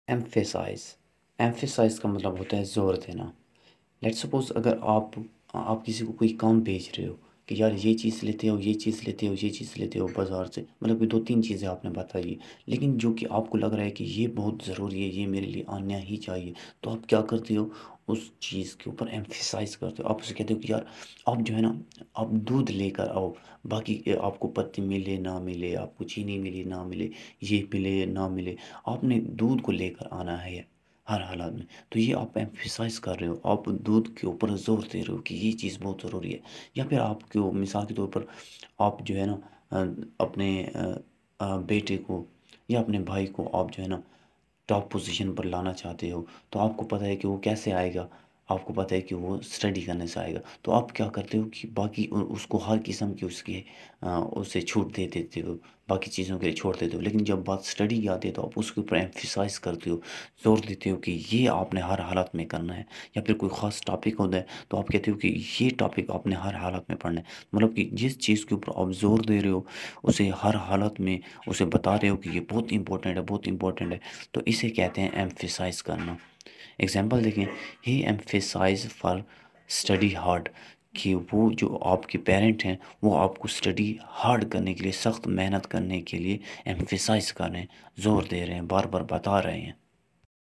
Emphasise emphasise کا مطلب ہوتا ہے زور دینا. لیٹ سپوز اگر آپ کسی کو کوئی کام بھیج رہے ہو کہ یار یہ چیز لیتے ہو، یہ چیز لیتے ہو، یہ چیز لیتے ہو بازار سے، مطلب کہ 2 3 چیزیں آپ نے بتائی، لیکن جو کہ آپ کو لگ رہا ہے کہ یہ بہت ضروری ہے، یہ میرے لیے آنا ہی چاہیے، تو آپ کیا کرتے ہو؟ اس چیز کے اوپر ایمفیسائز کرتے ہو. آپ اسے کہتے ہو کہ یار آپ جو ہے نا، آپ دودھ لے کر آؤ، باقی آپ کو پتی ملے نہ ملے، آپ کو چینی ملے نہ ملے، یہ ملے نہ ملے، آپ نے دودھ کو لے کر آنا ہے ہر حالات میں. تو یہ آپ ایمفیسائز کر رہے ہو، آپ دودھ کے اوپر زور دے رہے ہو کہ یہ چیز بہت ضروری ہے. یا پھر آپ کو مثال کے طور پر آپ جو ہے نا اپنے بیٹے کو یا اپنے بھائی کو آپ جو ہے نا ٹاپ پوزیشن پر لانا چاہتے ہو، تو آپ کو پتہ ہے کہ وہ کیسے آئے گا، آپ کو پتہ ہے کہ وہ اسٹڈی کرنے سے آئے گا. تو آپ کیا کرتے ہو کہ باقی اس کو ہر قسم کی اسے چھوٹ دے دیتے ہو، باقی چیزوں کے لیے چھوڑ دیتے ہو، لیکن جب بات اسٹڈی کی آتی ہے تو آپ اس کے اوپر ایمفیسائز کرتے ہو، زور دیتے ہو کہ یہ آپ نے ہر حالت میں کرنا ہے. یا پھر کوئی خاص ٹاپک ہوتا ہے تو آپ کہتے ہو کہ یہ ٹاپک آپ نے ہر حالت میں پڑھنا ہے. مطلب کہ جس چیز کے اوپر آپ زور دے رہے ہو اسے ہر حالت میں اسے بتا رہے ہو کہ یہ بہت امپورٹنٹ ہے، بہت امپورٹنٹ ہے. تو اسے کہتے ہیں ایمفیسائز کرنا. ایگزامپل دیکھیں، ہی ایمفیسائز فار اسٹڈی ہارڈ، کہ وہ جو آپ کے پیرنٹ ہیں وہ آپ کو اسٹڈی ہارڈ کرنے کے لیے، سخت محنت کرنے کے لیے ایمفیسائز کر رہے ہیں، زور دے رہے ہیں، بار بار بتا رہے ہیں.